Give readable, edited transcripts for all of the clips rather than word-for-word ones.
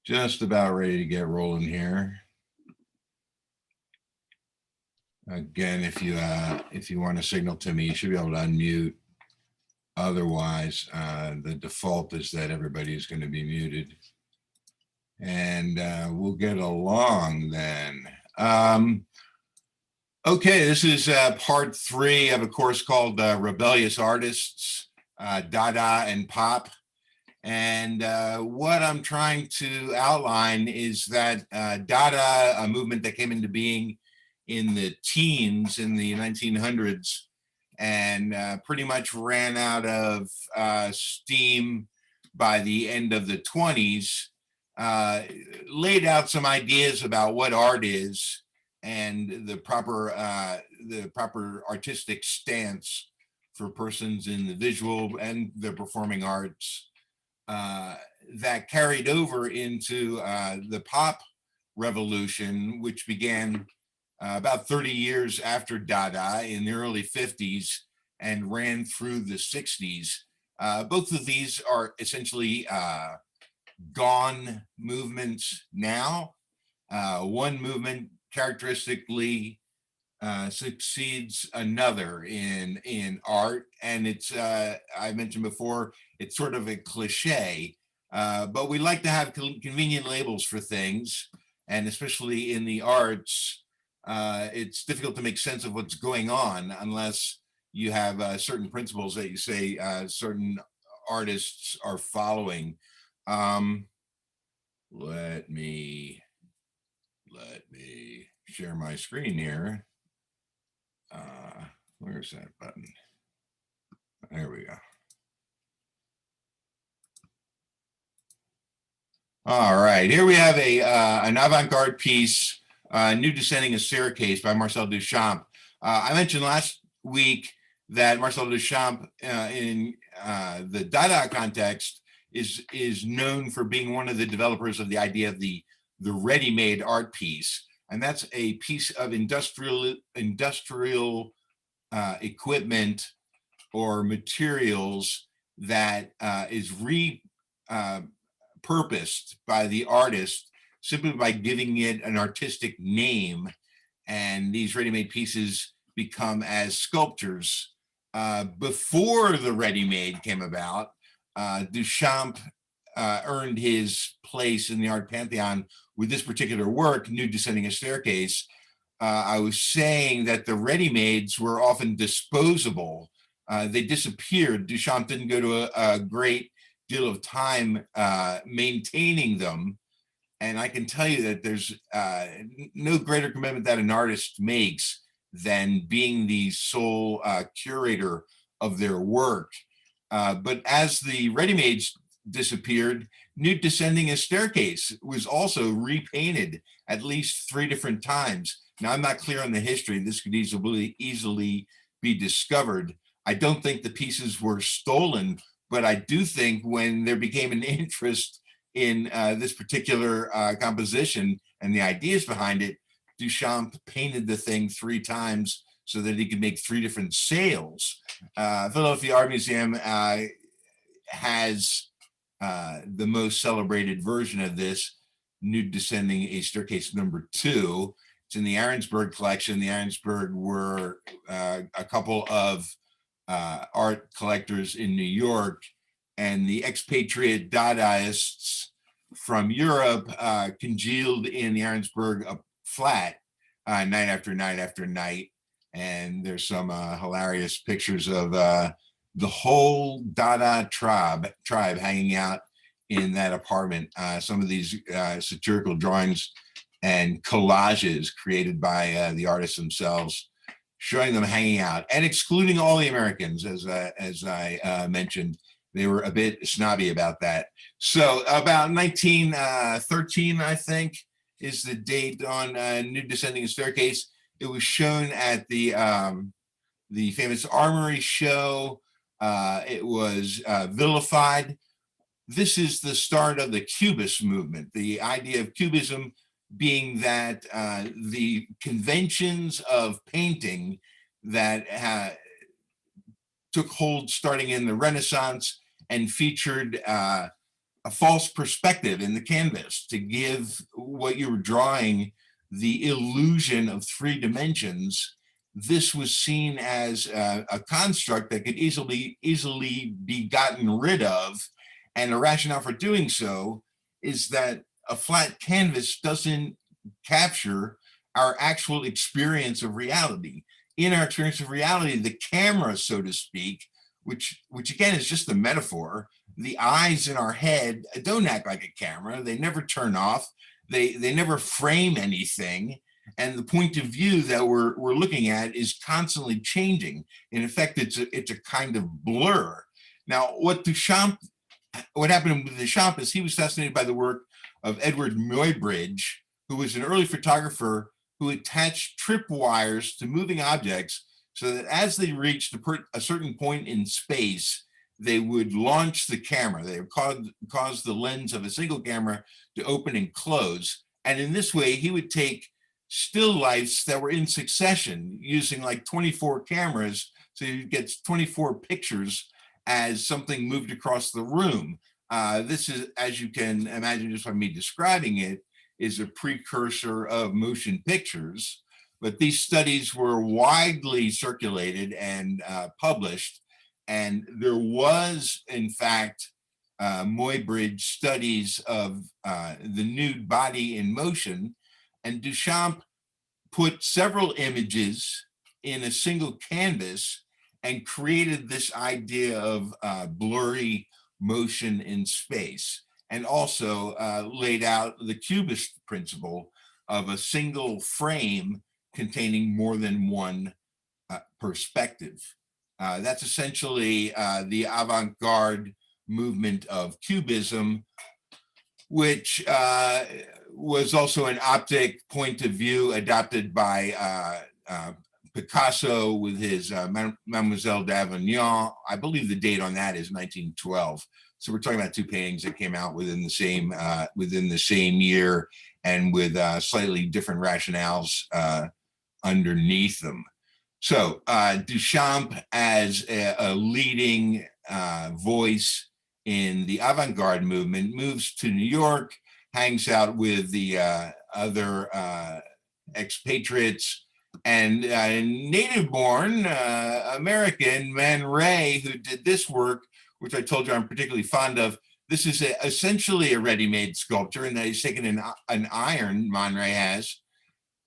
Just about ready to get rolling here. Again, if you want to signal to me, you should be able to unmute. Otherwise, the default is that everybody is going to be muted. And we'll get along then. Okay, this is part 3 of a course called Rebellious Artists, Dada and Pop. And what I'm trying to outline is that Dada, a movement that came into being in the teens in the 1900s and pretty much ran out of steam by the end of the 20s, laid out some ideas about what art is and the proper artistic stance for persons in the visual and the performing arts. That carried over into the pop revolution, which began about 30 years after Dada in the early 50s and ran through the 60s. Both of these are essentially gone movements now. One movement characteristically succeeds another in art, and it's I mentioned before, it's sort of a cliche, but we like to have convenient labels for things, and especially in the arts, it's difficult to make sense of what's going on unless you have certain principles that you say certain artists are following. Let me share my screen here. Where's that button? There we go. All right, here we have an avant-garde piece, New Descending a Staircase by Marcel Duchamp. I mentioned last week that Marcel Duchamp in the Dada context is known for being one of the developers of the idea of the ready-made art piece. And that's a piece of industrial equipment or materials that is repurposed by the artist simply by giving it an artistic name. And these ready-made pieces become as sculptures. Before the ready-made came about, Duchamp earned his place in the art pantheon with this particular work, New Descending a Staircase. I was saying that the ready-mades were often disposable. They disappeared. Duchamp didn't go to a great deal of time maintaining them. And I can tell you that there's no greater commitment that an artist makes than being the sole curator of their work. But as the ready-mades disappeared, New Descending a Staircase was also repainted at least 3 different times. Now, I'm not clear on the history. This could easily be discovered. I don't think the pieces were stolen, but I do think when there became an interest in this particular composition and the ideas behind it, Duchamp painted the thing 3 times so that he could make 3 different sales. Philadelphia Art Museum has the most celebrated version of this, New Descending a Staircase #2. It's in the Arensberg collection. The Arensberg were a couple of art collectors in New York, and the expatriate Dadaists from Europe congealed in the Arensberg flat night after night after night. And there's some hilarious pictures of the whole Dada tribe hanging out in that apartment. Some of these satirical drawings and collages created by the artists themselves, showing them hanging out and excluding all the Americans, as I mentioned. They were a bit snobby about that. So about 1913, I think, is the date on New Descending a Staircase. It was shown at the famous Armory show. It was vilified. This is the start of the Cubist movement. The idea of Cubism being that the conventions of painting that took hold starting in the Renaissance and featured a false perspective in the canvas to give what you were drawing the illusion of three dimensions. This was seen as a construct that could easily be gotten rid of. And the rationale for doing so is that a flat canvas doesn't capture our actual experience of reality. In our experience of reality, the camera, so to speak, which again is just a metaphor, the eyes in our head don't act like a camera. They never turn off. They never frame anything. And the point of view that we're looking at is constantly changing. In effect, it's a kind of blur. Now, what happened with Duchamp is he was fascinated by the work of Edward Muybridge, who was an early photographer who attached tripwires to moving objects so that as they reached a certain point in space, they would launch the camera. They would cause the lens of a single camera to open and close. And in this way, he would take still lifes that were in succession using like 24 cameras. So you get 24 pictures as something moved across the room. This is, as you can imagine just by me describing it, is a precursor of motion pictures. But these studies were widely circulated and published. And there was, in fact, Muybridge studies of the nude body in motion. And Duchamp put several images in a single canvas and created this idea of blurry motion in space, and also laid out the Cubist principle of a single frame containing more than one perspective. That's essentially the avant-garde movement of Cubism, which was also an optic point of view adopted by Picasso with his Mademoiselle d'Avignon. I believe the date on that is 1912. So we're talking about two paintings that came out within the same year and with slightly different rationales underneath them. So Duchamp as a leading voice in the avant-garde movement moves to New York, hangs out with the other expatriates, and native-born American Man Ray, who did this work, which I told you I'm particularly fond of. This is essentially a ready-made sculpture, in that he's taken an iron, Man Ray has,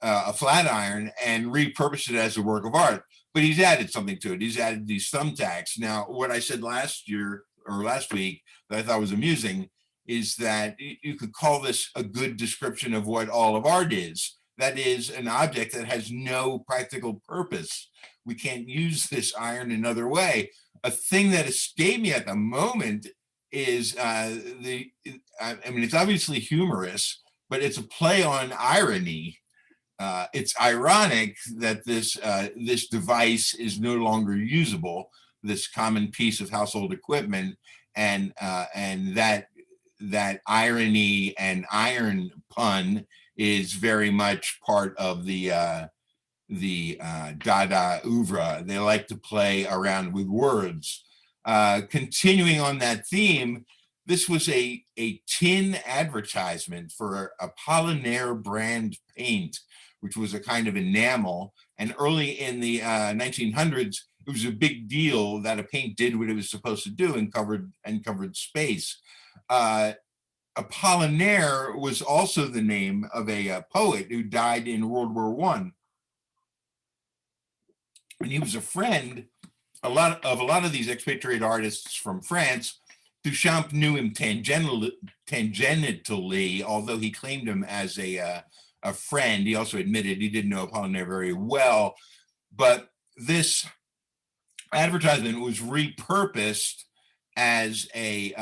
a flat iron, and repurposed it as a work of art. But he's added something to it. He's added these thumbtacks. Now, what I said last week that I thought was amusing is that you could call this a good description of what all of art is. That is an object that has no practical purpose. We can't use this iron another way. A thing that escaped me at the moment is it's obviously humorous, but it's a play on irony. It's ironic that this device is no longer usable, this common piece of household equipment, and that irony and iron pun is very much part of the Dada oeuvre. They like to play around with words. Continuing on that theme, this was a tin advertisement for Apollinaire brand paint, which was a kind of enamel. And early in the 1900s, it was a big deal that a paint did what it was supposed to do and covered space. Apollinaire was also the name of a poet who died in World War I. And he was a friend a lot of these expatriate artists from France. Duchamp knew him tangentially, although he claimed him as a friend. He also admitted he didn't know Apollinaire very well. But this advertisement was repurposed as a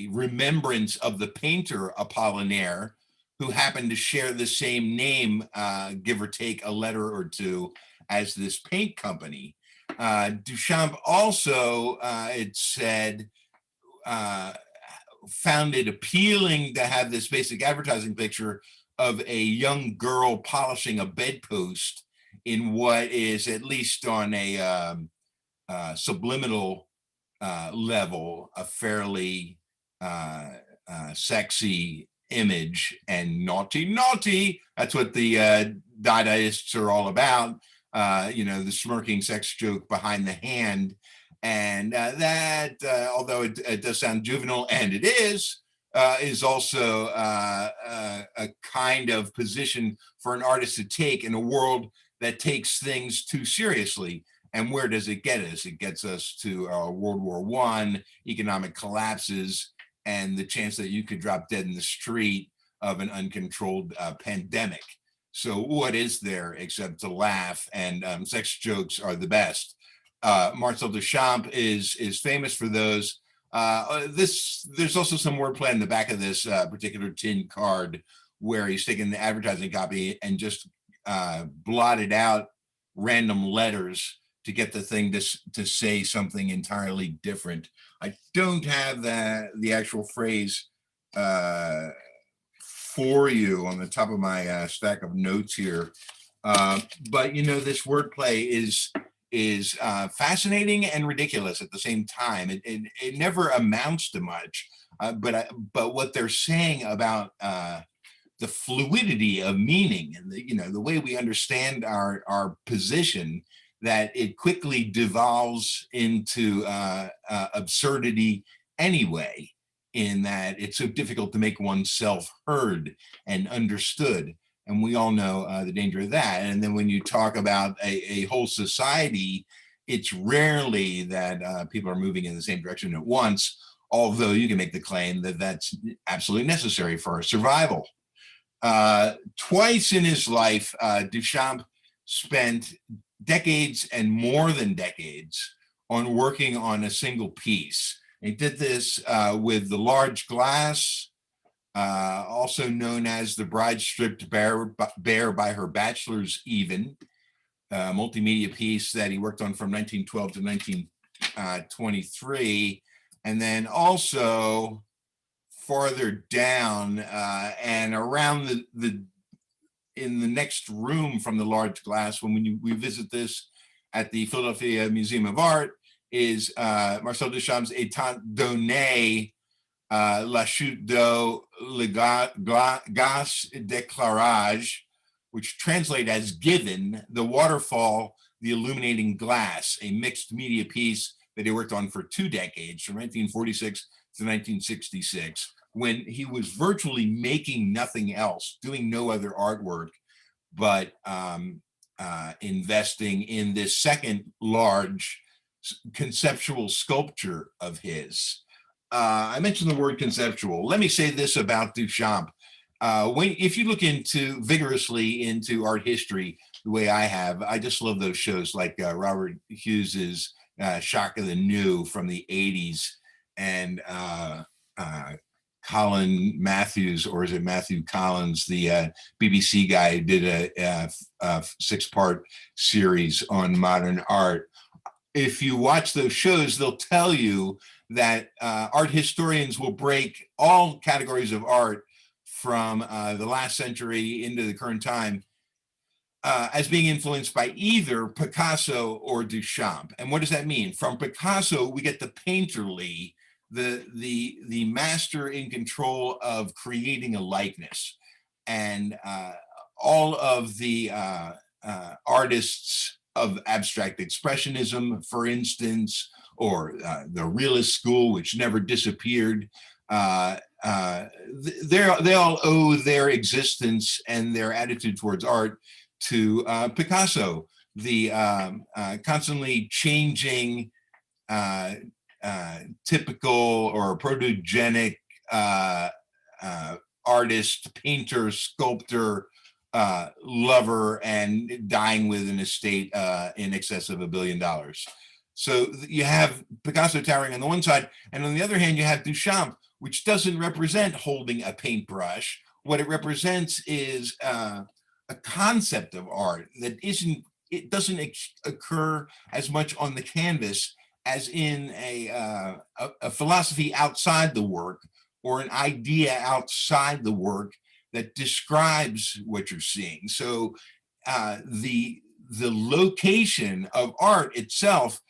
remembrance of the painter Apollinaire, who happened to share the same name, give or take a letter or two, as this paint company. Duchamp also, it said, found it appealing to have this basic advertising picture of a young girl polishing a bedpost in what is, at least on a subliminal level, a fairly sexy image and naughty. That's what the Dadaists are all about. The smirking sex joke behind the hand. And that, although it does sound juvenile, and it is also a kind of position for an artist to take in a world that takes things too seriously. And where does it get us? It gets us to World War I, economic collapses, and the chance that you could drop dead in the street of an uncontrolled pandemic. So what is there except to laugh? And sex jokes are the best. Marcel Duchamp is famous for those. There's also some wordplay on the back of this particular tin card where he's taken the advertising copy and just blotted out random letters to get the thing to say something entirely different. I don't have the actual phrase for you on the top of my stack of notes here, but this wordplay is fascinating and ridiculous at the same time. It never amounts to much, but what they're saying about the fluidity of meaning and the way we understand our position, that it quickly devolves into absurdity anyway, in that it's so difficult to make oneself heard and understood. And we all know the danger of that. And then when you talk about a whole society, it's rarely that people are moving in the same direction at once, although you can make the claim that that's absolutely necessary for our survival. Twice in his life, Duchamp spent decades and more than decades on working on a single piece. He did this with the large glass, also known as The Bride Stripped Bare by Her Bachelor's Even, a multimedia piece that he worked on from 1912 to 1923. And then also farther down and around in the next room from the large glass, when we visit this at the Philadelphia Museum of Art, is Marcel Duchamp's Etan donné la chute d'eau, le gaz d'éclairage, which translate as given, the waterfall, the illuminating glass, a mixed media piece that he worked on for 2 decades, from 1946 to 1966, when he was virtually making nothing else, doing no other artwork, but investing in this second large conceptual sculpture of his. I mentioned the word conceptual. Let me say this about Duchamp. If you look vigorously into art history, the way I have, I just love those shows like Robert Hughes's Shock of the New from the 80s, and Colin Matthews, or is it Matthew Collins, the BBC guy, did a 6-part series on modern art. If you watch those shows, they'll tell you that art historians will break all categories of art from the last century into the current time as being influenced by either Picasso or Duchamp. And what does that mean? From Picasso, we get the painterly, the master in control of creating a likeness. And all of the artists of abstract expressionism, for instance, or the realist school, which never disappeared, they all owe their existence and their attitude towards art to Picasso, the constantly changing, typical or protogenic artist, painter, sculptor, lover, and dying with an estate in excess of $1 billion. So you have Picasso towering on the one side, and on the other hand, you have Duchamp, which doesn't represent holding a paintbrush. What it represents is a concept of art that it doesn't occur as much on the canvas as in a philosophy outside the work, or an idea outside the work that describes what you're seeing. So the location of art itself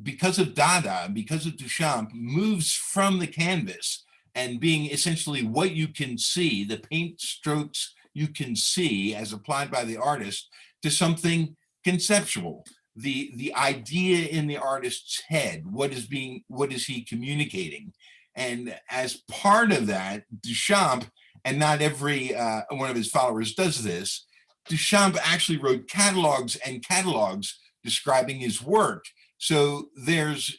because of Dada, because of Duchamp, moves from the canvas and being essentially what you can see, the paint strokes you can see as applied by the artist, to something conceptual. The idea in the artist's head, what is he communicating? And as part of that, Duchamp, and not every one of his followers does this, Duchamp actually wrote catalogs and catalogs describing his work. So there's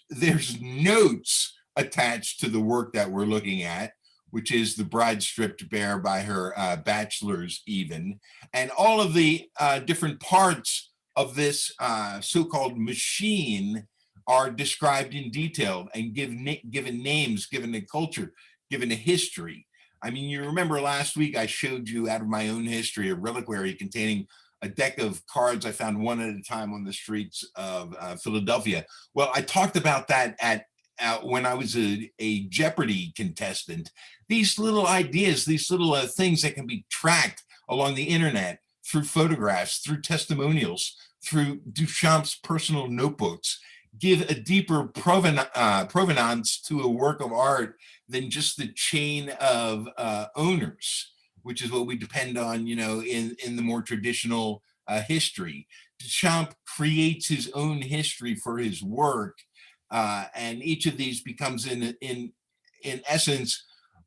notes attached to the work that we're looking at, which is The Bride Stripped Bare by her bachelors even. And all of the different parts of this so-called machine are described in detail and given names, given a culture, given a history. I mean, you remember last week I showed you out of my own history a reliquary containing a deck of cards I found one at a time on the streets of Philadelphia. Well, I talked about that at when I was a Jeopardy contestant. These little ideas, these little things that can be tracked along the internet through photographs, through testimonials, through Duchamp's personal notebooks, give a deeper provenance to a work of art than just the chain of owners, which is what we depend on, you know, in the more traditional history. Duchamp creates his own history for his work, and each of these becomes, in essence,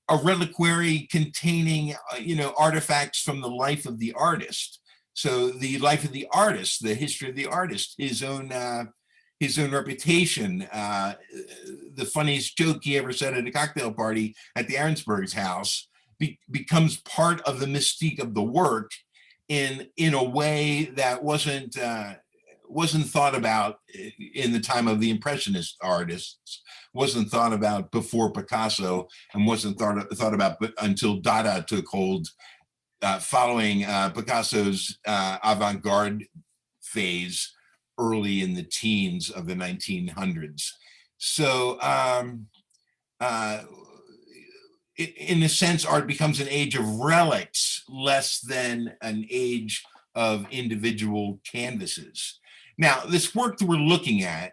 a reliquary containing, you know, artifacts from the life of the artist. So the life of the artist, the history of the artist, his own reputation, the funniest joke he ever said at a cocktail party at the Ahrensberg's house becomes part of the mystique of the work in a way that wasn't thought about in the time of the Impressionist artists, wasn't thought about before Picasso, and wasn't thought about until Dada took hold, following Picasso's avant-garde phase early in the teens of the 1900s. So in a sense, art becomes an age of relics less than an age of individual canvases. Now, this work that we're looking at,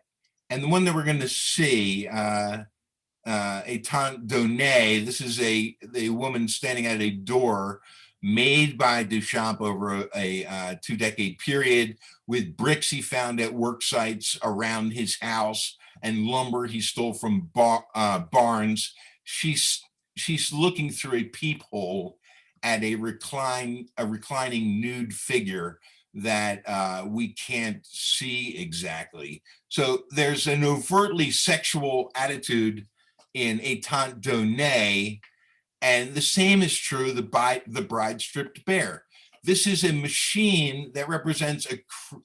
and the one that we're going to see, Etan Donné, this is a woman standing at a door made by Duchamp over a 2-decade period, with bricks he found at work sites around his house and lumber he stole from barns. She's looking through a peephole at a reclining nude figure that we can't see exactly. So there's an overtly sexual attitude in Etan Donné, and the same is true of the Bride Stripped Bare. This is a machine that represents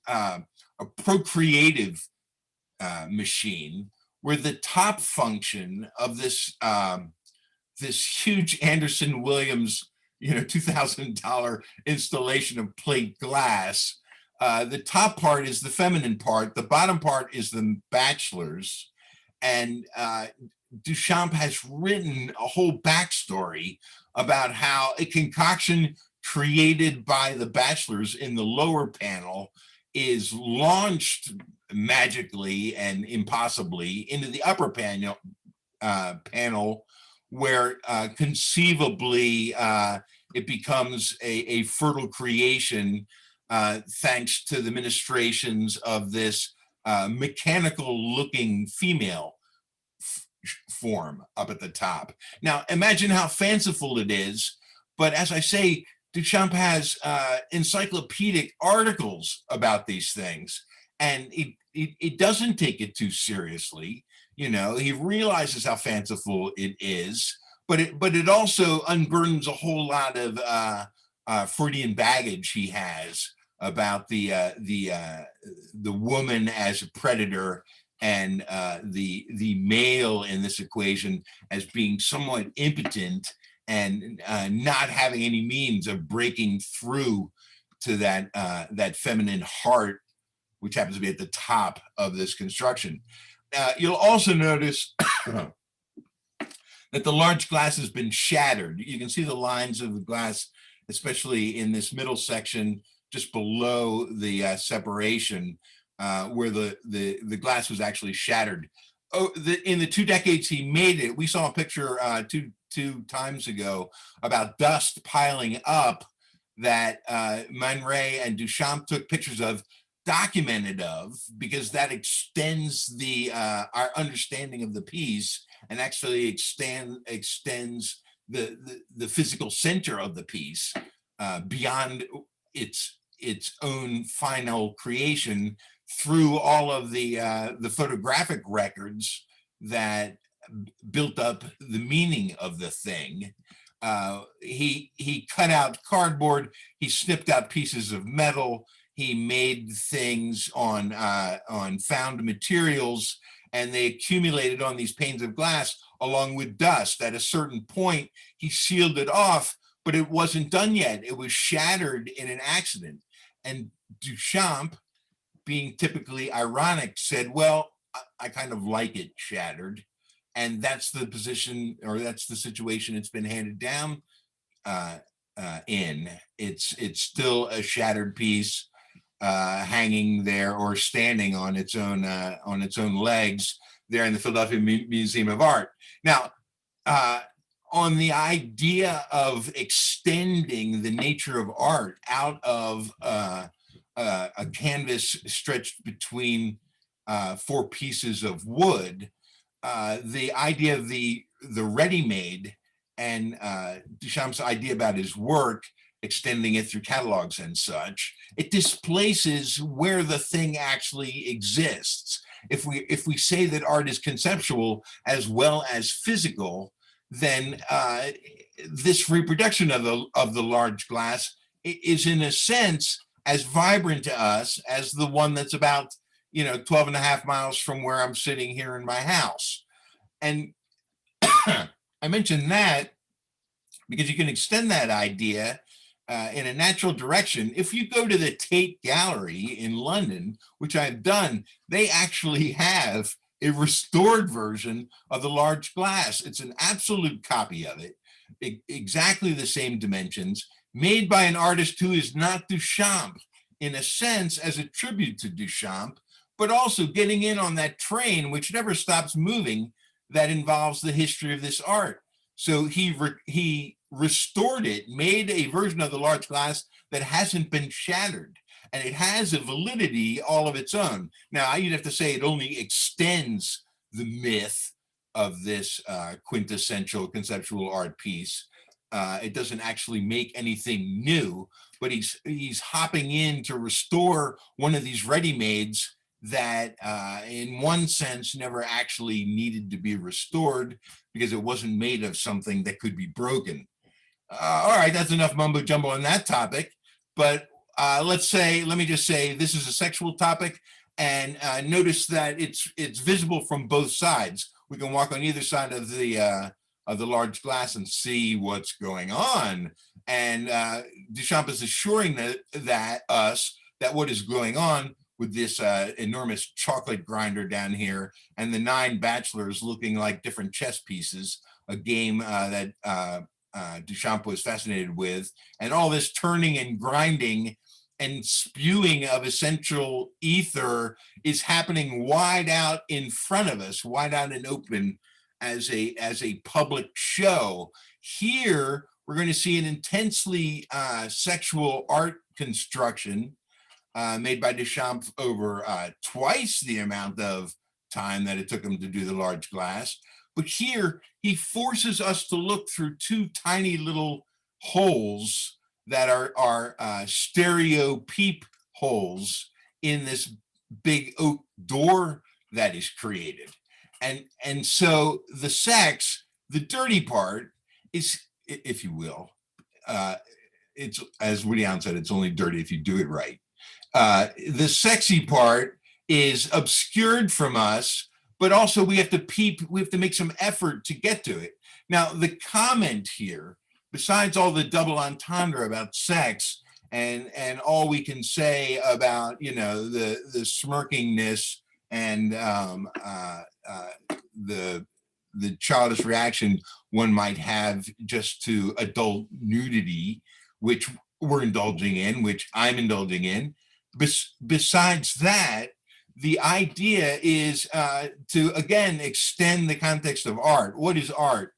a procreative machine, where the top function of this this huge Anderson Williams, you know, $2,000 installation of plate glass, the top part is the feminine part, the bottom part is the bachelors, and Duchamp has written a whole backstory about how a concoction created by the bachelors in the lower panel is launched magically and impossibly into the upper panel, where conceivably it becomes a fertile creation thanks to the ministrations of this mechanical looking female form up at the top. Now, imagine how fanciful it is, but as I say, Duchamp has encyclopedic articles about these things, and it doesn't take it too seriously. You know, he realizes how fanciful it is, but it also unburdens a whole lot of Freudian baggage he has about the woman as a predator, and the male in this equation as being somewhat impotent and not having any means of breaking through to that feminine heart, which happens to be at the top of this construction. You'll also notice that the large glass has been shattered. You can see the lines of the glass, especially in this middle section, just below the separation. where the glass was actually shattered. Oh, in the 2 decades he made it, we saw a picture two times ago about dust piling up that Man Ray and Duchamp took pictures of, documented of, because that extends our understanding of the piece and actually extends the physical center of the piece beyond its own final creation through all of the photographic records that built up the meaning of the thing. He cut out cardboard, he snipped out pieces of metal, he made things on found materials, and they accumulated on these panes of glass along with dust. At a certain point, he sealed it off, but it wasn't done yet. It was shattered in an accident. And Duchamp, being typically ironic, said, well, I kind of like it shattered. And that's the position, or that's the situation it's been handed down in. It's still a shattered piece, hanging there or standing on its own legs there in the Philadelphia Museum of Art. Now, on the idea of extending the nature of art out of a canvas stretched between 4 pieces of wood, the idea of the ready-made and Duchamp's idea about his work, extending it through catalogs and such, it displaces where the thing actually exists. If we say that art is conceptual as well as physical, then this reproduction of the large glass is in a sense as vibrant to us as the one that's about 12 and a half miles from where I'm sitting here in my house. And I mentioned that because you can extend that idea in a natural direction. If you go to the Tate Gallery in London, which I've done, they actually have a restored version of the large glass. It's an absolute copy of it, exactly the same dimensions, made by an artist who is not Duchamp, in a sense as a tribute to Duchamp, but also getting in on that train, which never stops moving, that involves the history of this art. So he restored it, made a version of the large glass that hasn't been shattered, and it has a validity all of its own. Now, you'd have to say it only extends the myth of this quintessential conceptual art piece. It doesn't actually make anything new, but he's hopping in to restore one of these ready-mades that in one sense never actually needed to be restored because it wasn't made of something that could be broken. All right, that's enough mumbo jumbo on that topic, but let me just say this is a sexual topic, and notice that it's visible from both sides. We can walk on either side of the large glass and see what's going on. And Duchamp is assuring that what is going on with this enormous chocolate grinder down here and the 9 bachelors looking like different chess pieces, a game that Duchamp was fascinated with, and all this turning and grinding and spewing of essential ether is happening wide out in front of us, wide out and open as a public show. Here, we're going to see an intensely sexual art construction made by Duchamp over twice the amount of time that it took him to do the large glass. But here, he forces us to look through 2 tiny little holes that are stereo peep holes in this big oak door that is created. And so the sex, the dirty part is, if you will, it's, as Woody Allen said, it's only dirty if you do it right. The sexy part is obscured from us, but also we have to make some effort to get to it. Now, the comment here, besides all the double entendre about sex and all we can say about, the smirkingness and the childish reaction one might have just to adult nudity, which we're indulging in, which I'm indulging in. Besides that, the idea is to, again, extend the context of art. What is art?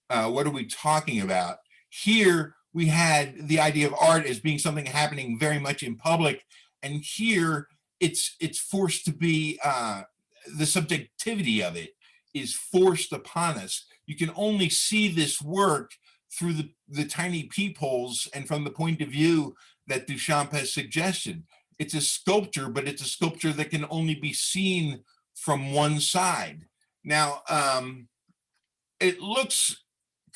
What are we talking about? Here, we had the idea of art as being something happening very much in public. And here, it's forced to be, the subjectivity of it is forced upon us. You can only see this work through the tiny peepholes and from the point of view that Duchamp has suggested. It's a sculpture, but it's a sculpture that can only be seen from one side. Now, it looks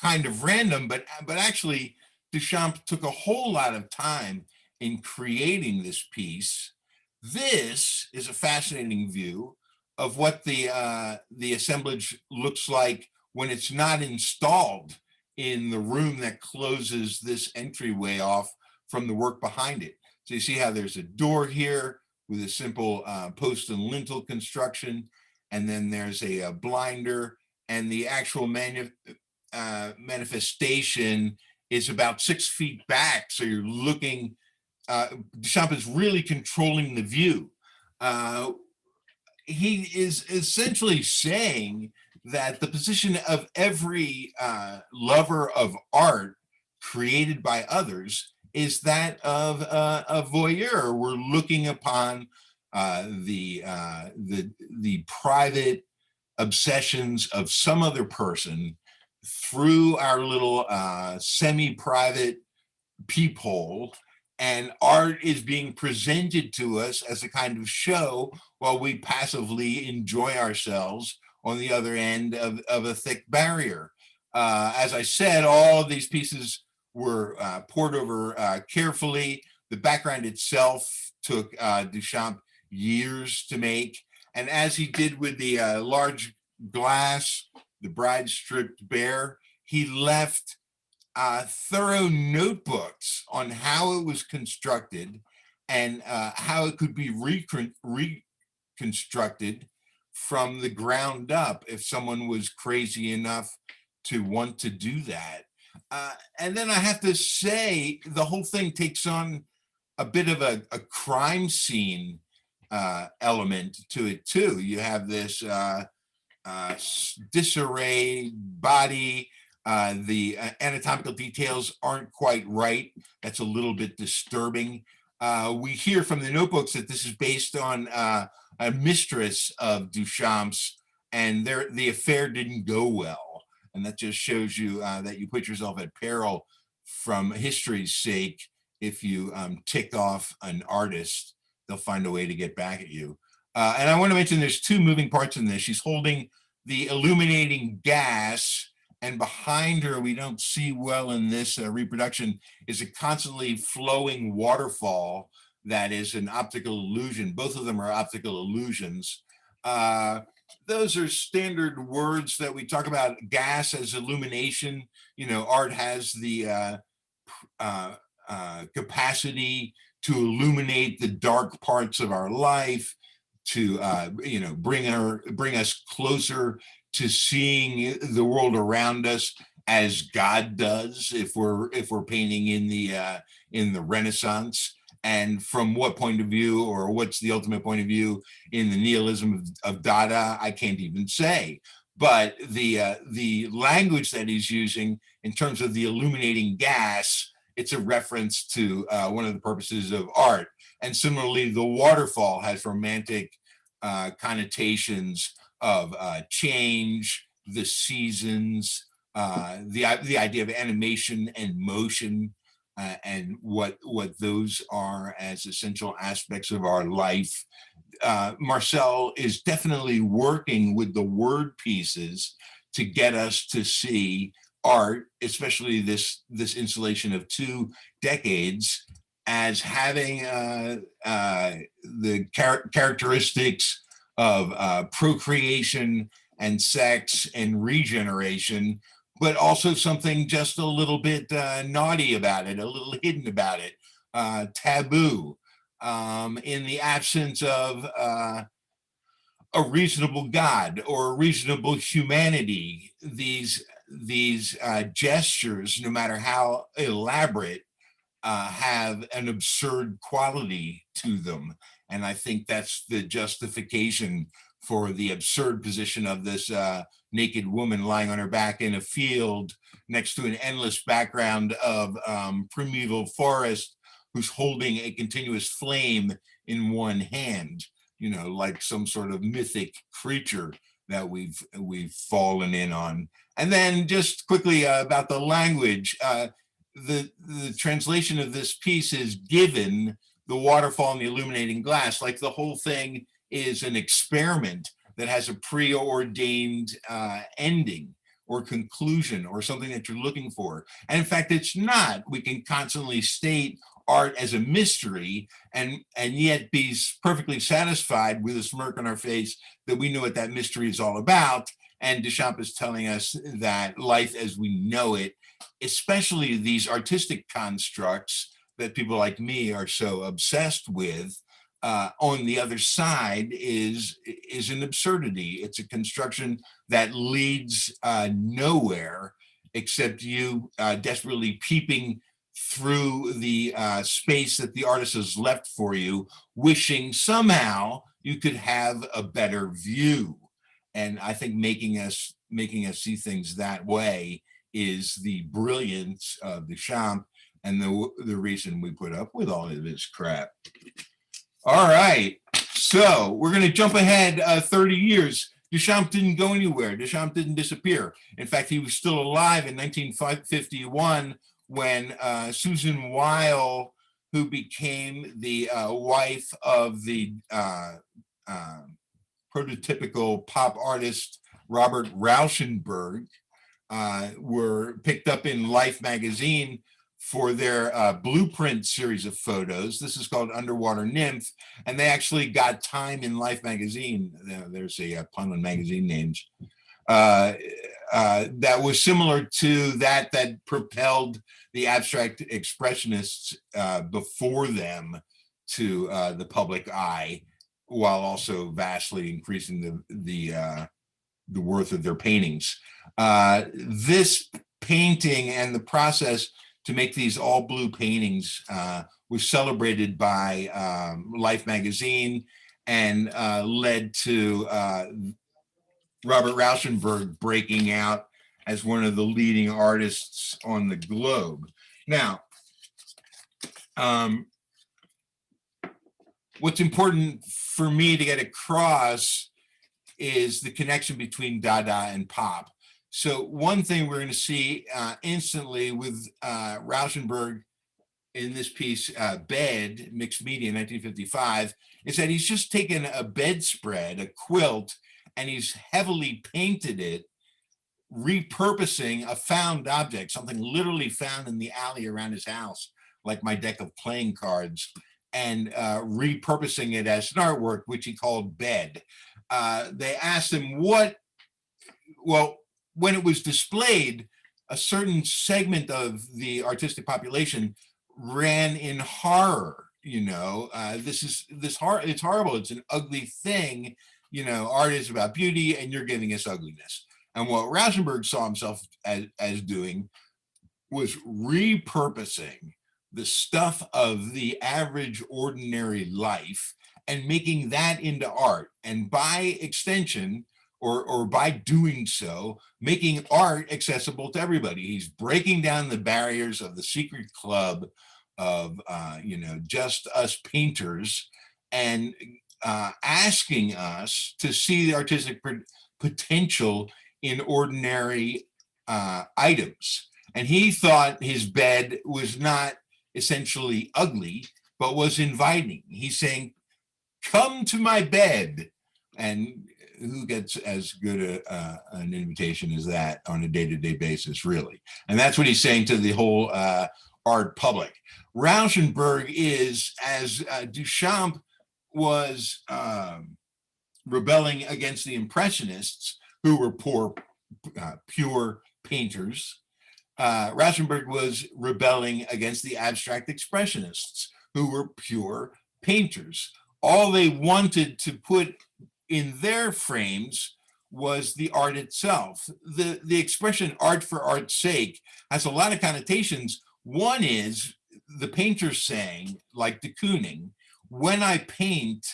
kind of random, but actually Duchamp took a whole lot of time in creating this piece. This is a fascinating view of what the assemblage looks like when it's not installed in the room that closes this entryway off from the work behind it. So you see how there's a door here with a simple post and lintel construction, and then there's a blinder, and the actual manifestation is about 6 feet back. So you're looking, Duchamp is really controlling the view. He is essentially saying that the position of every lover of art created by others is that of a voyeur. We're looking upon the private obsessions of some other person through our little semi-private peephole, and art is being presented to us as a kind of show while we passively enjoy ourselves on the other end of a thick barrier. As I said, all of these pieces were poured over carefully. The background itself took Duchamp years to make. And as he did with the large glass, the bride stripped bare, he left thorough notebooks on how it was constructed and how it could be reconstructed from the ground up if someone was crazy enough to want to do that. And then I have to say, the whole thing takes on a bit of a crime scene element to it too. You have this disarray body. The anatomical details aren't quite right. That's a little bit disturbing. We hear from the notebooks that this is based on a mistress of Duchamp's, and the affair didn't go well. And that just shows you that you put yourself at peril from history's sake. If you tick off an artist, they'll find a way to get back at you. And I want to mention there's two moving parts in this. She's holding the illuminating gas, and behind her, we don't see well in this reproduction, is a constantly flowing waterfall that is an optical illusion. Both of them are optical illusions. Those are standard words that we talk about. Gas as illumination. You know, art has the capacity to illuminate the dark parts of our life, to bring us closer to seeing the world around us as God does, if we're painting in the Renaissance. And from what point of view, or what's the ultimate point of view in the nihilism of Dada, I can't even say. But the language that he's using in terms of the illuminating gas, it's a reference to one of the purposes of art. And similarly, the waterfall has romantic connotations of change, the seasons, the idea of animation and motion, and what those are as essential aspects of our life. Marcel is definitely working with the word pieces to get us to see art, especially this installation of 2 decades, as having the characteristics of procreation and sex and regeneration, but also something just a little bit naughty about it, a little hidden about it, taboo, in the absence of a reasonable God or a reasonable humanity. These gestures, no matter how elaborate, have an absurd quality to them. And I think that's the justification for the absurd position of this naked woman lying on her back in a field next to an endless background of primeval forest, who's holding a continuous flame in one hand, you know, like some sort of mythic creature that we've fallen in on. And then just quickly about the language, the translation of this piece is given the waterfall and the illuminating glass, like the whole thing is an experiment that has a preordained ending or conclusion or something that you're looking for. And in fact, it's not. We can constantly state art as a mystery and yet be perfectly satisfied with a smirk on our face that we know what that mystery is all about. And Duchamp is telling us that life as we know it, especially these artistic constructs that people like me are so obsessed with, on the other side is an absurdity. It's a construction that leads nowhere except you desperately peeping through the space that the artist has left for you, wishing somehow you could have a better view. And I think making us see things that way is the brilliance of Duchamp and the reason we put up with all of this crap. All right, so we're going to jump ahead 30 years. Duchamp didn't go anywhere. Duchamp didn't disappear. In fact, he was still alive in 1951 when Susan Weil, who became the wife of the prototypical pop artist Robert Rauschenberg, were picked up in Life magazine for their blueprint series of photos. This is called Underwater Nymph, and they actually got time in Life magazine. There's a pun on magazine names. That was similar to that propelled the abstract expressionists before them to the public eye, while also vastly increasing the worth of their paintings. This painting and the process to make these all blue paintings was celebrated by Life magazine and led to Robert Rauschenberg breaking out as one of the leading artists on the globe. Now, what's important for me to get across is the connection between Dada and Pop. So one thing we're going to see instantly with Rauschenberg in this piece, Bed, Mixed Media, 1955, is that he's just taken a bedspread, a quilt, and he's heavily painted it, repurposing a found object, something literally found in the alley around his house, like my deck of playing cards, and repurposing it as an artwork, which he called Bed. They asked him when it was displayed, a certain segment of the artistic population ran in horror. You know, it's horrible. It's an ugly thing. You know, art is about beauty, and you're giving us ugliness. And what Rauschenberg saw himself as doing was repurposing the stuff of the average, ordinary life and making that into art. And by extension, or by doing so, making art accessible to everybody. He's breaking down the barriers of the secret club of, just us painters, and asking us to see the artistic potential in ordinary items. And he thought his bed was not essentially ugly, but was inviting. He's saying, come to my bed. And who gets as good an invitation as that on a day-to-day basis, really? And that's what he's saying to the whole art public. Rauschenberg is, as Duchamp was rebelling against the Impressionists, who were pure painters, Rauschenberg was rebelling against the abstract expressionists, who were pure painters. All they wanted to put in their frames was the art itself. The expression art for art's sake has a lot of connotations. One is the painter saying, like de Kooning, when I paint,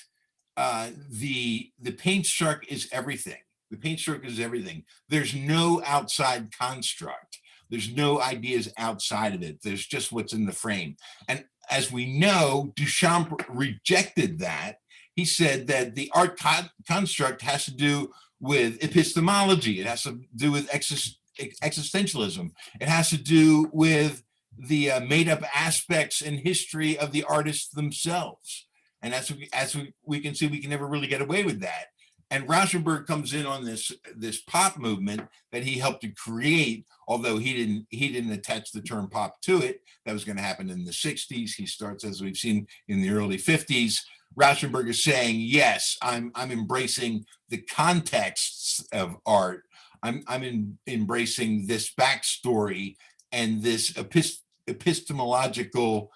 the paint stroke is everything. The paint stroke is everything. There's no outside construct. There's no ideas outside of it. There's just what's in the frame. And as we know, Duchamp rejected that. He said that the art construct has to do with epistemology. It has to do with existentialism. It has to do with the made up aspects and history of the artists themselves. And as we can see, we can never really get away with that. And Rauschenberg comes in on this pop movement that he helped to create, although he didn't attach the term pop to it. That was going to happen in the 60s. He starts, as we've seen, in the early 50s. Rauschenberg is saying, yes, I'm embracing the contexts of art. I'm embracing this backstory and this epistemological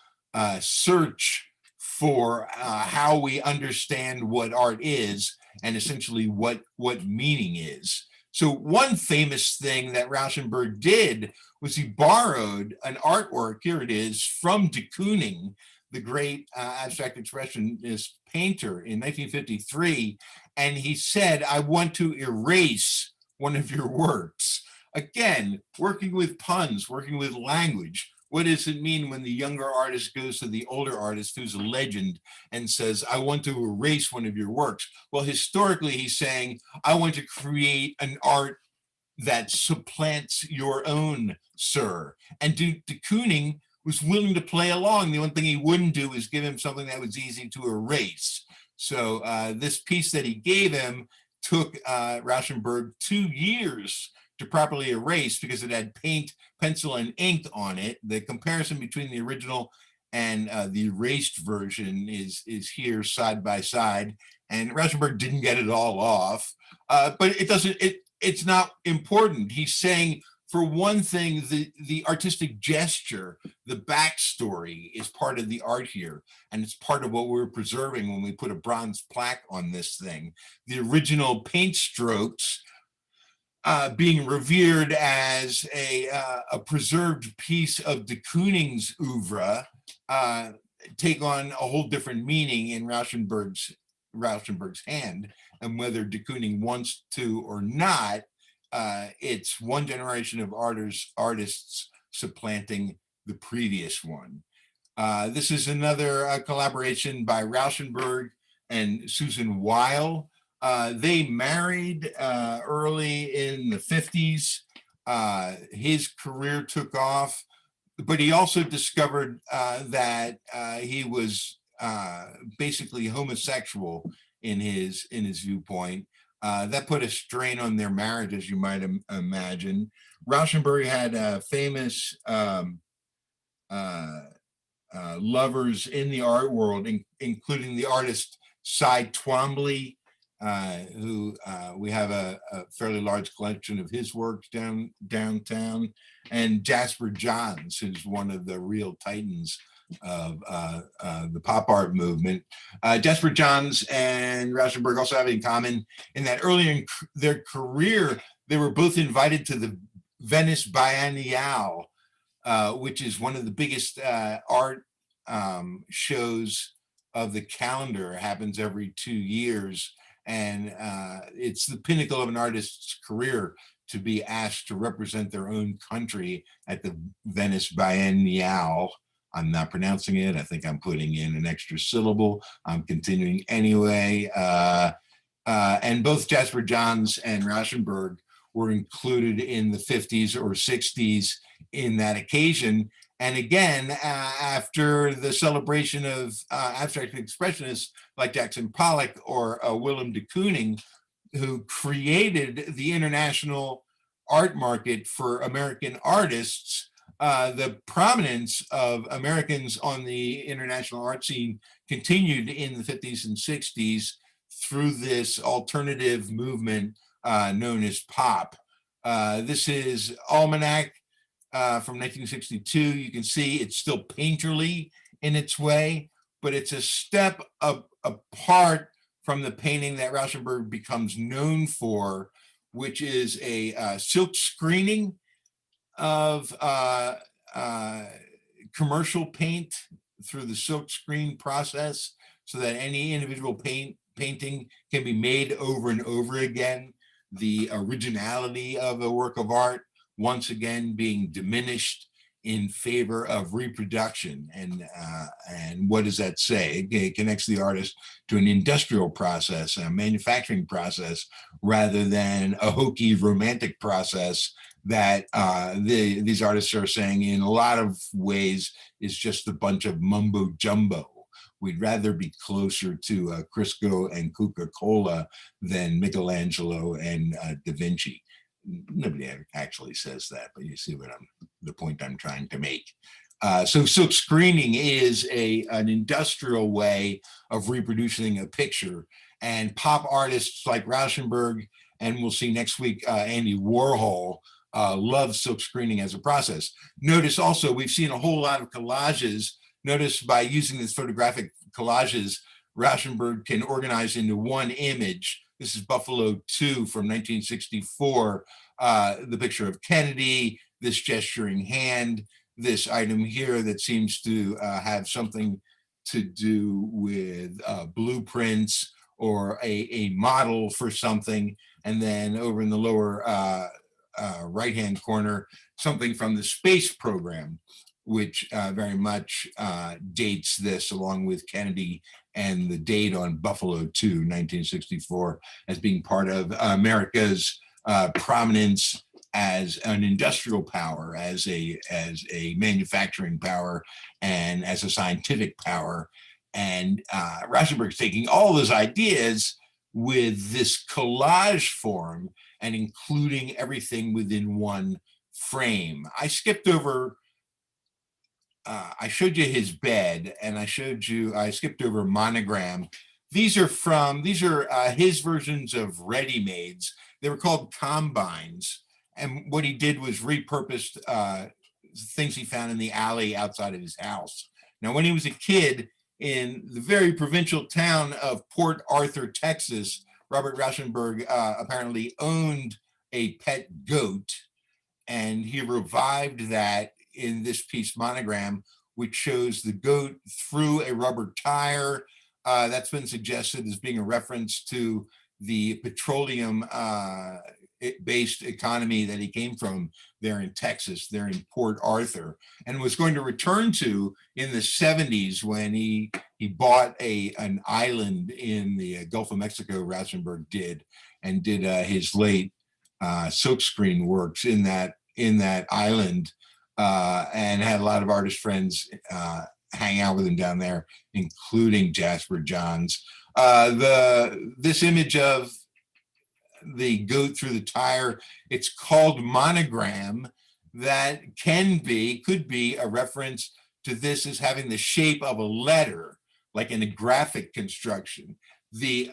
search for how we understand what art is and essentially what meaning is. So one famous thing that Rauschenberg did was he borrowed an artwork, here it is, from de Kooning, the great abstract expressionist painter in 1953, and he said, I want to erase one of your works. Again, working with puns, working with language. What does it mean when the younger artist goes to the older artist who's a legend and says, I want to erase one of your works? Well, historically, he's saying, I want to create an art that supplants your own, sir. And de Kooning was willing to play along. The one thing he wouldn't do is give him something that was easy to erase. So this piece that he gave him took Rauschenberg 2 years to properly erase because it had paint, pencil, and ink on it. The comparison between the original and the erased version is here side by side. And Rauschenberg didn't get it all off, but it's not important. He's saying, for one thing, the artistic gesture, the backstory is part of the art here. And it's part of what we're preserving when we put a bronze plaque on this thing. The original paint strokes being revered as a preserved piece of de Kooning's oeuvre take on a whole different meaning in Rauschenberg's hand. And whether de Kooning wants to or not, it's one generation of artists supplanting the previous one. This is another collaboration by Rauschenberg and Susan Weil. They married early in the 50s. His career took off, but he also discovered that he was basically homosexual in his viewpoint. That put a strain on their marriage, as you might imagine. Rauschenberg had famous lovers in the art world, including the artist Cy Twombly, who we have a fairly large collection of his works downtown, and Jasper Johns, who's one of the real titans of the pop art movement. Jasper Johns and Rauschenberg also have in common in that early in their career, they were both invited to the Venice Biennale, which is one of the biggest art shows of the calendar. It happens every 2 years. And it's the pinnacle of an artist's career to be asked to represent their own country at the Venice Biennale. I'm not pronouncing it. I think I'm putting in an extra syllable. I'm continuing anyway. And both Jasper Johns and Rauschenberg were included in the 50s or 60s in that occasion. And again, after the celebration of abstract expressionists like Jackson Pollock or Willem de Kooning, who created the international art market for American artists, the prominence of Americans on the international art scene continued in the 50s and 60s through this alternative movement known as pop. This is Almanac from 1962. You can see it's still painterly in its way, but it's a step apart from the painting that Rauschenberg becomes known for, which is a silk screening of commercial paint through the silk screen process. so that any individual painting can be made over and over again. The originality of a work of art once again being diminished in favor of reproduction. And what does that say? It connects the artist to an industrial process, a manufacturing process, rather than a hokey romantic process that these artists are saying in a lot of ways is just a bunch of mumbo jumbo. We'd rather be closer to Crisco and Coca-Cola than Michelangelo and Da Vinci. Nobody actually says that, but you see what the point I'm trying to make. So silk screening is an industrial way of reproducing a picture, and pop artists like Rauschenberg, and we'll see next week, Andy Warhol, love silk screening as a process. Notice also, we've seen a whole lot of collages. Notice by using these photographic collages, Rauschenberg can organize into one image. This is Buffalo 2 from 1964, the picture of Kennedy, this gesturing hand, this item here that seems to have something to do with blueprints or a model for something. And then over in the lower right-hand corner, something from the space program, which very much dates this, along with Kennedy and the date on Buffalo 2, 1964, as being part of America's prominence as an industrial power, as a manufacturing power, and as a scientific power. And Rauschenberg's taking all those ideas with this collage form and including everything within one frame. I skipped over, I showed you his bed, and I skipped over Monogram. These are his versions of ready-mades. They were called combines. And what he did was repurposed things he found in the alley outside of his house. Now, when he was a kid in the very provincial town of Port Arthur, Texas, Robert Rauschenberg apparently owned a pet goat, and he revived that in this piece, Monogram, which shows the goat through a rubber tire. That's been suggested as being a reference to the petroleum based economy that he came from there in Texas, there in Port Arthur, and was going to return to in the 70s when he bought an island in the Gulf of Mexico. Rauschenberg did his late silkscreen works in that island, and had a lot of artist friends hang out with him down there, including Jasper Johns. This image of the goat through the tire, it's called Monogram. That could be a reference to this as having the shape of a letter, like in a graphic construction. The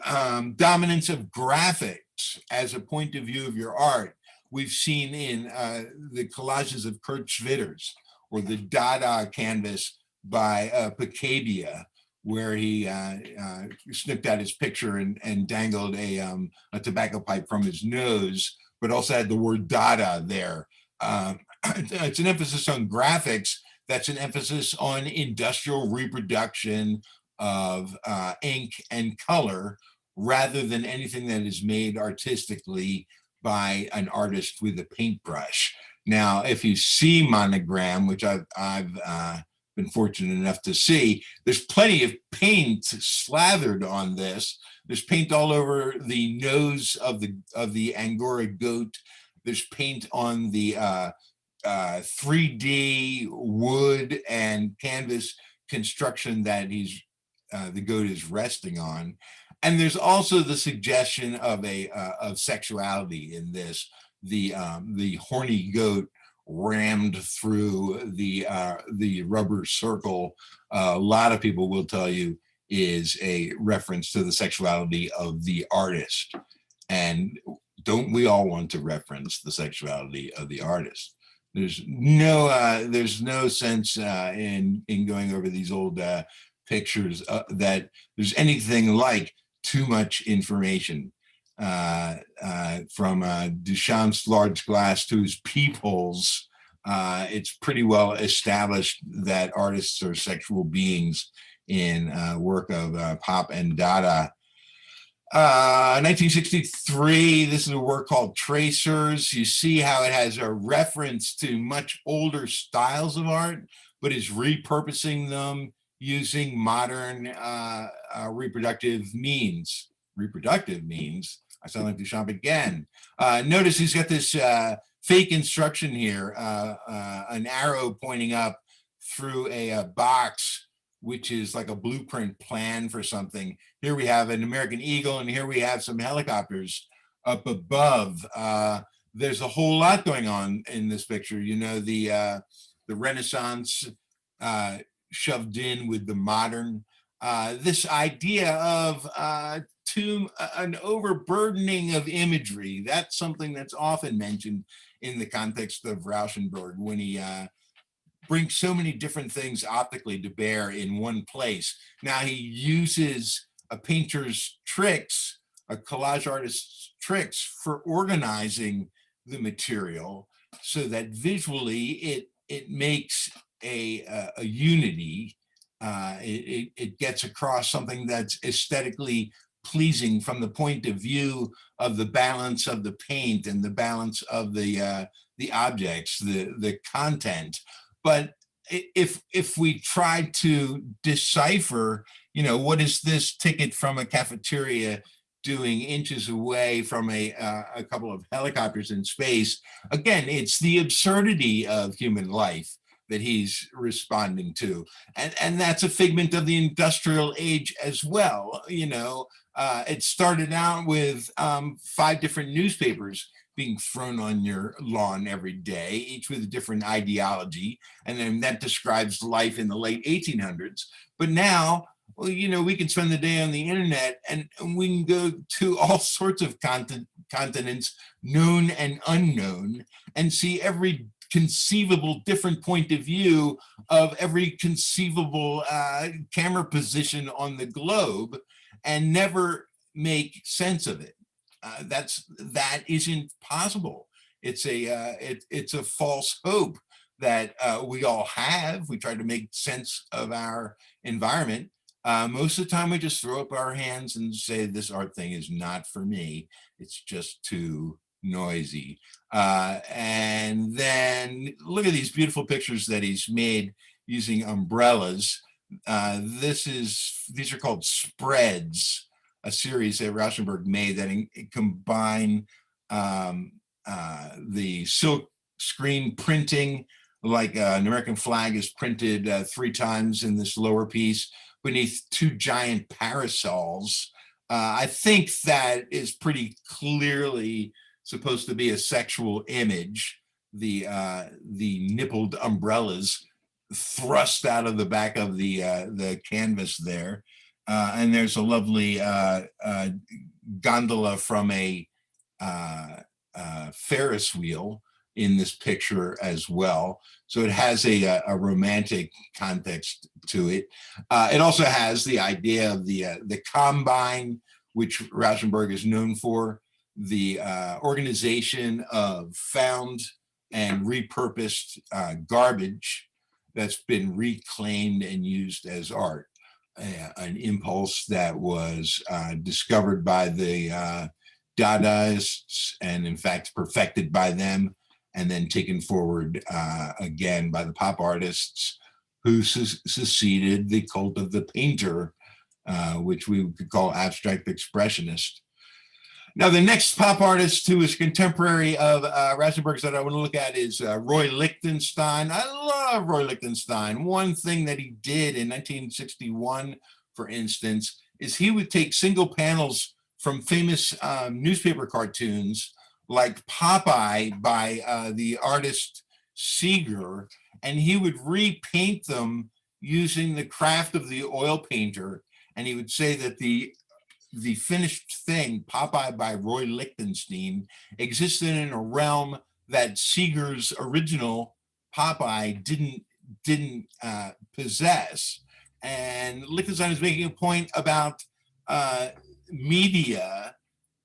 dominance of graphics as a point of view of your art, we've seen in the collages of Kurt Schwitters, or the Dada canvas by Picabia, where he snipped out his picture and dangled a tobacco pipe from his nose, but also had the word Dada there. It's an emphasis on graphics. That's an emphasis on industrial reproduction of ink and color, rather than anything that is made artistically by an artist with a paintbrush. Now, if you see Monogram, which I've been fortunate enough to see, there's plenty of paint slathered on this. There's paint all over the nose of the Angora goat. There's paint on the 3D wood and canvas construction that the goat is resting on. And there's also the suggestion of sexuality in this. The horny goat rammed through the rubber circle. A lot of people will tell you is a reference to the sexuality of the artist. And don't we all want to reference the sexuality of the artist? There's no sense in going over these old pictures that there's anything like too much information. From Duchamp's large glass to his peepholes, it's pretty well established that artists are sexual beings in work of Pop and Dada. 1963, this is a work called Tracers. You see how it has a reference to much older styles of art, but is repurposing them using modern reproductive means. I sound like Duchamp again. Notice he's got this fake instruction here, an arrow pointing up through a box, which is like a blueprint plan for something. Here we have an American eagle, and here we have some helicopters up above. There's a whole lot going on in this picture. You know, the Renaissance shoved in with the modern. This idea of an overburdening of imagery, that's something that's often mentioned in the context of Rauschenberg when he brings so many different things optically to bear in one place. Now he uses a painter's tricks, a collage artist's tricks for organizing the material so that visually it makes a unity. It gets across something that's aesthetically pleasing from the point of view of the balance of the paint and the balance of the objects, the content. But if we try to decipher, you know, what is this ticket from a cafeteria doing inches away from a couple of helicopters in space, again, it's the absurdity of human life that he's responding to. And that's a figment of the industrial age as well. You know, it started out with 5 different newspapers being thrown on your lawn every day, each with a different ideology. And then that describes life in the late 1800s. But now, well, you know, we can spend the day on the internet and we can go to all sorts of continents, known and unknown, and see every conceivable different point of view of every conceivable camera position on the globe and never make sense of it. That isn't possible. It's a false hope that we all have. We try to make sense of our environment. Most of the time we just throw up our hands and say, this art thing is not for me. It's just too noisy. And then look at these beautiful pictures that he's made using umbrellas. These are called spreads, a series that Rauschenberg made that combine the silk screen printing, like an American flag is printed 3 times in this lower piece beneath 2 giant parasols. I think that is pretty clearly supposed to be a sexual image. The nippled umbrellas thrust out of the back of the canvas there. And there's a lovely gondola from a Ferris wheel in this picture as well. So it has a romantic context to it. It also has the idea of the combine, which Rauschenberg is known for, the organization of found and repurposed garbage that's been reclaimed and used as art. An impulse that was discovered by the Dadaists and in fact perfected by them, and then taken forward again by the pop artists who succeeded the cult of the painter, which we could call abstract expressionist. Now, the next pop artist who is contemporary of Rauschenberg's that I want to look at is Roy Lichtenstein. I love Roy Lichtenstein. One thing that he did in 1961, for instance, is he would take single panels from famous newspaper cartoons like Popeye by the artist Seeger, and he would repaint them using the craft of the oil painter. And he would say that the finished thing, Popeye by Roy Lichtenstein, existed in a realm that Seeger's original Popeye didn't possess. And Lichtenstein is making a point about media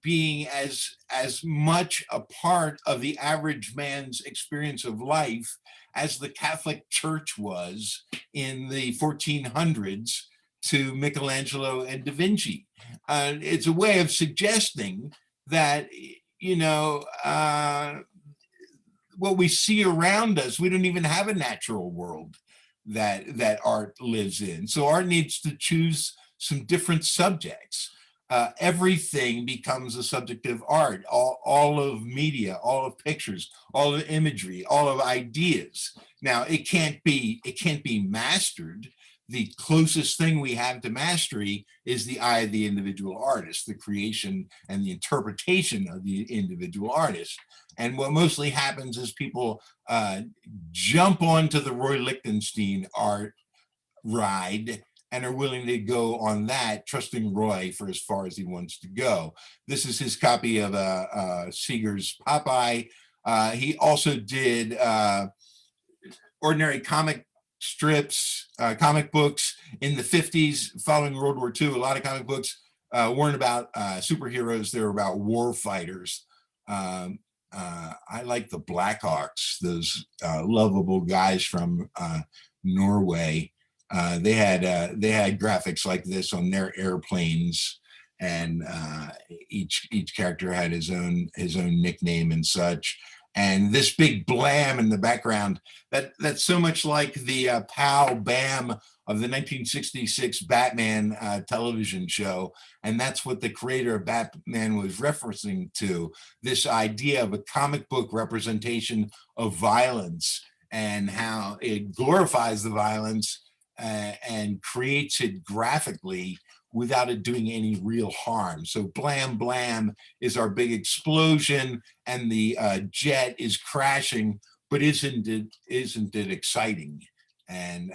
being as much a part of the average man's experience of life as the Catholic Church was in the 1400s to Michelangelo and Da Vinci. It's a way of suggesting that, you know, what we see around us, we don't even have a natural world that art lives in. So art needs to choose some different subjects. Everything becomes a subject of art. All of media, all of pictures, all of imagery, all of ideas. Now it can't be mastered. The closest thing we have to mastery is the eye of the individual artist, the creation and the interpretation of the individual artist. And what mostly happens is people jump onto the Roy Lichtenstein art ride and are willing to go on that, trusting Roy for as far as he wants to go. This is his copy of Seeger's Popeye. He also did ordinary comic strips, comic books in the 50s following World War II. A lot of comic books weren't about superheroes, they were about war fighters. I like the Blackhawks, those lovable guys from Norway. They had graphics like this on their airplanes, and each character had his own nickname and such. And this big blam in the background, that's so much like the pow bam of the 1966 Batman television show. And that's what the creator of Batman was referencing to, this idea of a comic book representation of violence and how it glorifies the violence and creates it graphically without it doing any real harm. So blam blam is our big explosion, and the jet is crashing, but isn't it exciting? And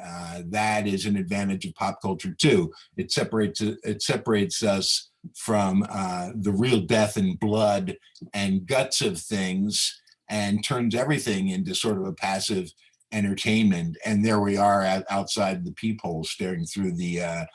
that is an advantage of pop culture too. It separates us from the real death and blood and guts of things, and turns everything into sort of a passive entertainment. And there we are outside the peephole, staring through the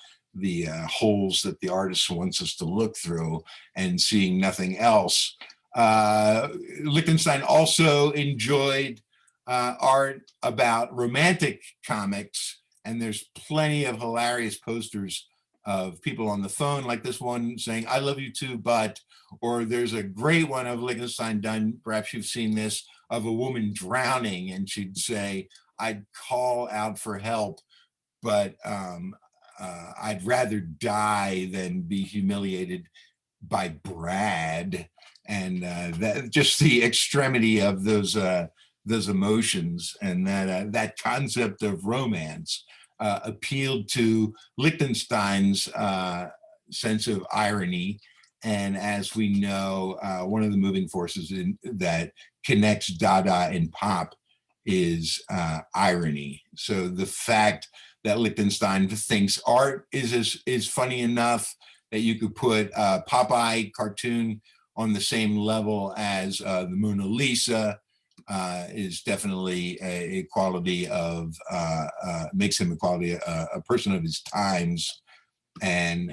holes that the artist wants us to look through and seeing nothing else. Lichtenstein also enjoyed art about romantic comics, and there's plenty of hilarious posters of people on the phone, like this one saying, "I love you too, but," or there's a great one of Lichtenstein done, perhaps you've seen this, of a woman drowning, and she'd say, "I'd call out for help, but I'd rather die than be humiliated by Brad." And that, just the extremity of those emotions, and that concept of romance appealed to Lichtenstein's sense of irony. And as we know, one of the moving forces that connects Dada and Pop is irony. So the fact that Lichtenstein thinks art is funny enough that you could put a Popeye cartoon on the same level as the Mona Lisa is definitely a quality of, makes him a person of his times, and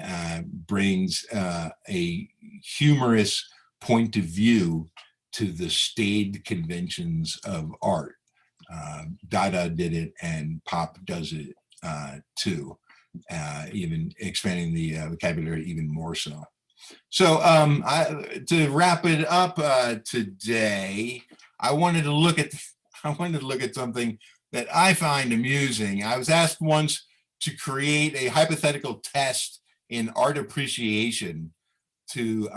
brings a humorous point of view to the staid conventions of art. Dada did it, and Pop does it too, even expanding the vocabulary even more so. So to wrap it up today, I wanted to look at something that I find amusing. I was asked once to create a hypothetical test in art appreciation to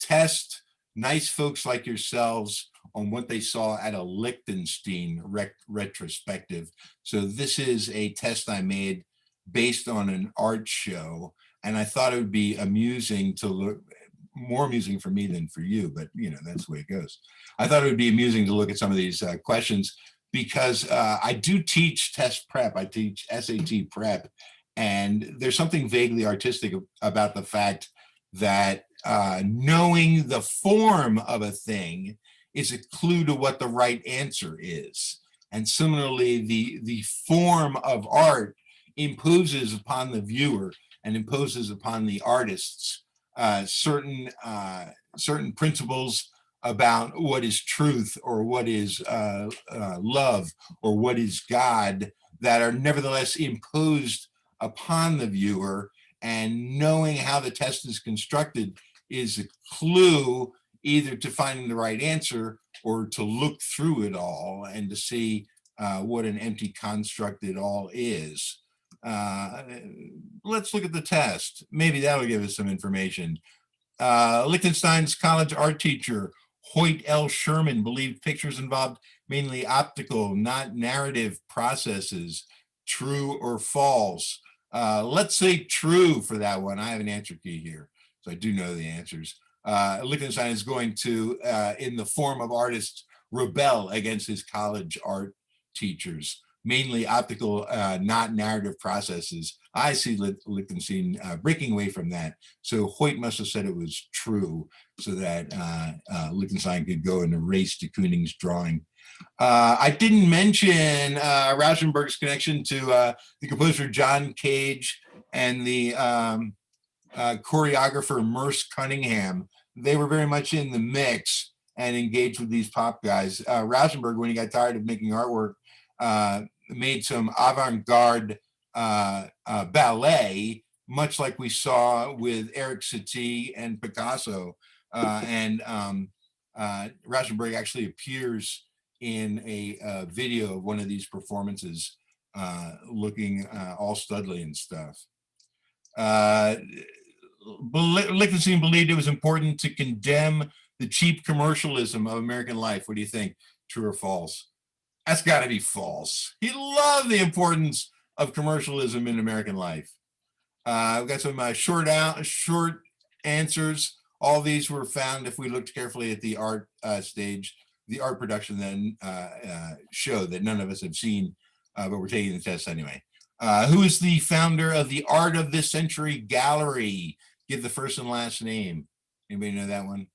test nice folks like yourselves on what they saw at a Lichtenstein retrospective. So this is a test I made based on an art show, and I thought it would be amusing to look, more amusing for me than for you, but you know, that's the way it goes. I thought it would be amusing to look at some of these questions, because I do teach test prep. I teach SAT prep, and there's something vaguely artistic about the fact that knowing the form of a thing is a clue to what the right answer is. And similarly, the form of art imposes upon the viewer and imposes upon the artists certain principles about what is truth, or what is love, or what is God, that are nevertheless imposed upon the viewer, and knowing how the test is constructed is a clue either to finding the right answer or to look through it all and to see what an empty construct it all is. Let's look at the test. Maybe that'll give us some information. Lichtenstein's college art teacher, Hoyt L. Sherman, believed pictures involved mainly optical, not narrative processes. True or false? Let's say true for that one. I have an answer key here, so I do know the answers. Lichtenstein is going to, in the form of artists, rebel against his college art teachers, mainly optical, not narrative processes. I see Lichtenstein breaking away from that. So Hoyt must have said it was true so that Lichtenstein could go and erase de Kooning's drawing. I didn't mention Rauschenberg's connection to the composer John Cage and the choreographer Merce Cunningham. They were very much in the mix and engaged with these pop guys. Rauschenberg, when he got tired of making artwork, made some avant-garde ballet, much like we saw with Eric Satie and Picasso. Rauschenberg actually appears in a video of one of these performances, looking all studly and stuff. Lichtenstein believed it was important to condemn the cheap commercialism of American life. What do you think? True or false? That's got to be false. He loved the importance of commercialism in American life. We've got some short answers. All these were found if we looked carefully at the art stage. The art production then showed that none of us have seen, but we're taking the test anyway. Who is the founder of the Art of This Century Gallery? Give the first and last name. Anybody know that one?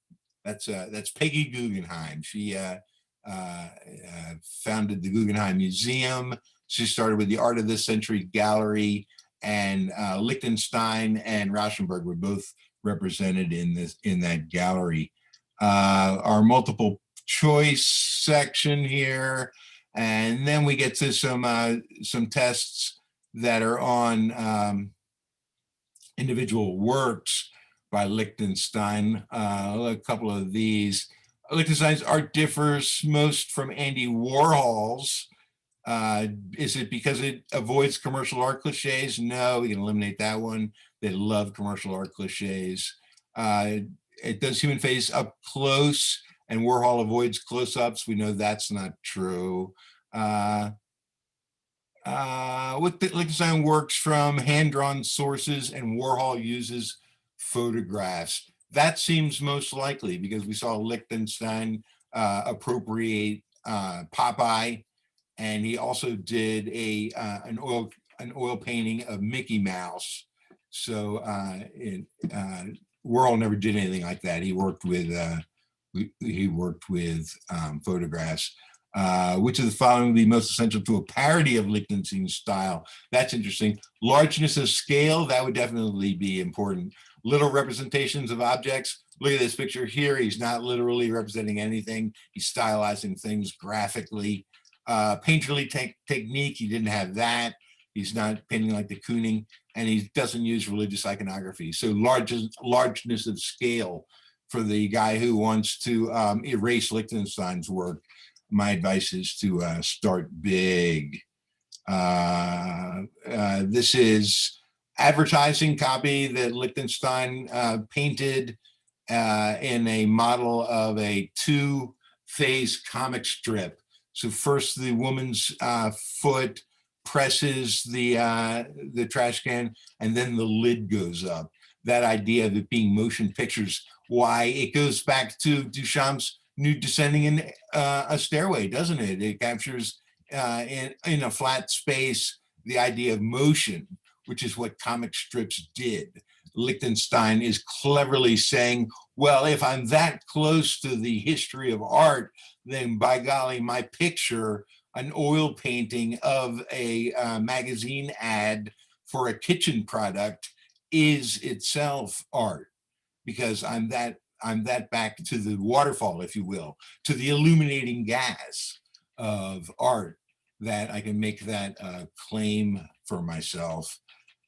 That's Peggy Guggenheim. She founded the Guggenheim Museum. She started with the Art of This Century Gallery, and Lichtenstein and Rauschenberg were both represented in that gallery. Our multiple choice section here, and then we get to some tests that are on individual works by Lichtenstein. A couple of these. Lichtenstein's art differs most from Andy Warhol's. Is it because it avoids commercial art cliches? No, we can eliminate that one. They love commercial art cliches. It does human face up close, and Warhol avoids close-ups. We know that's not true. Lichtenstein works from hand-drawn sources, and Warhol uses photographs. That seems most likely because we saw Lichtenstein appropriate Popeye, and he also did an oil painting of Mickey Mouse. So Warhol never did anything like that. He worked with photographs. Which of the following would be most essential to a parody of Lichtenstein's style? That's interesting. Largeness of scale, that would definitely be important. Little representations of objects. Look at this picture here. He's not literally representing anything. He's stylizing things graphically. Painterly technique, he didn't have that. He's not painting like de Kooning, and he doesn't use religious iconography. So largeness of scale for the guy who wants to erase Lichtenstein's work. My advice is to start big. This is advertising copy that Lichtenstein painted in a model of a two-phase comic strip. So first the woman's foot presses the trash can, and then the lid goes up. That idea of it being motion pictures, why it goes back to Duchamp's Nude Descending in a Stairway, doesn't it? It captures in a flat space the idea of motion, which is what comic strips did. Lichtenstein is cleverly saying, well, if I'm that close to the history of art, then by golly, my picture, an oil painting of a magazine ad for a kitchen product, is itself art, because I'm that back to the waterfall, if you will, to the illuminating gas of art, that I can make that claim for myself.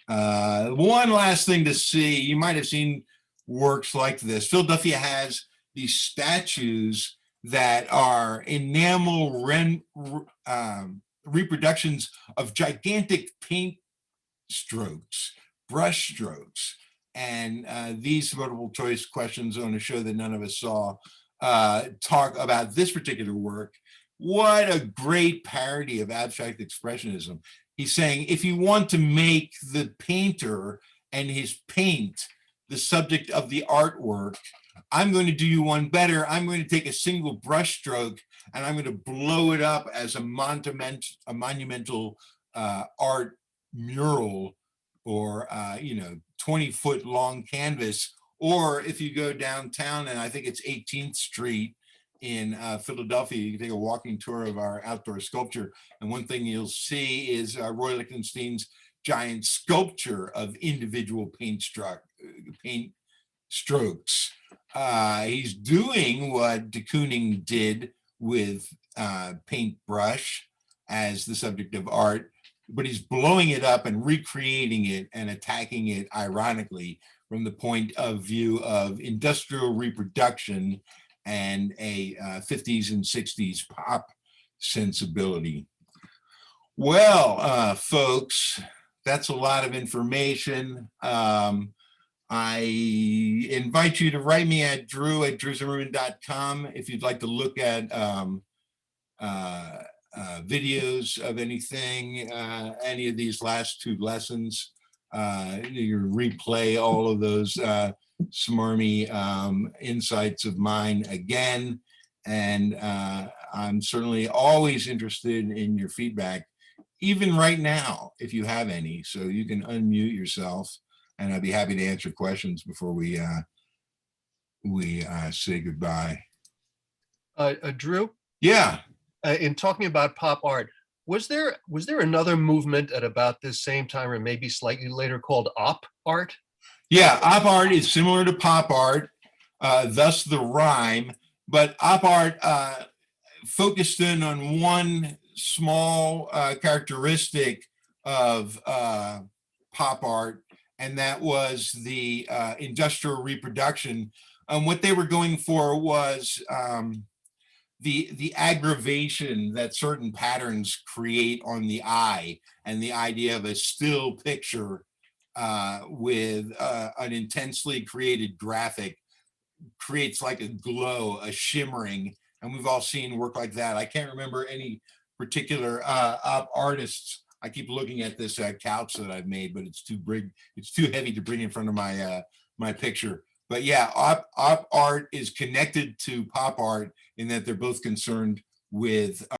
One last thing to see, you might have seen works like this. Philadelphia has these statues that are enamel reproductions of gigantic paint strokes, brush strokes. And these multiple choice questions on a show that none of us saw talk about this particular work. What a great parody of abstract expressionism. He's saying, if you want to make the painter and his paint the subject of the artwork, I'm going to do you one better. I'm going to take a single brush stroke and I'm going to blow it up as a monumental art mural, or 20-foot long canvas. Or if you go downtown, and I think it's 18th Street in Philadelphia, you can take a walking tour of our outdoor sculpture, and one thing you'll see is Roy Lichtenstein's giant sculpture of individual paint strokes. He's doing what de Kooning did with paintbrush as the subject of art, but he's blowing it up and recreating it and attacking it ironically from the point of view of industrial reproduction and a 50s and 60s pop sensibility. Well, folks, that's a lot of information. I invite you to write me at drew@drewzimmerman.com if you'd like to look at videos of anything, any of these last two lessons. You replay all of those smarmy insights of mine again. And I'm certainly always interested in your feedback, even right now, if you have any. So you can unmute yourself, and I'd be happy to answer questions before we say goodbye. Drew? Yeah. In talking about pop art, was there another movement at about this same time, or maybe slightly later, called op art? Yeah, op art is similar to pop art, thus the rhyme, but op art focused in on one small characteristic of pop art, and that was the industrial reproduction. What they were going for was the aggravation that certain patterns create on the eye, and the idea of a still picture with an intensely created graphic creates like a glow, a shimmering, and we've all seen work like that. I can't remember any particular artists. I keep looking at this couch that I've made, but it's too big, it's too heavy to bring in front of my my picture. But yeah, op art is connected to pop art in that they're both concerned with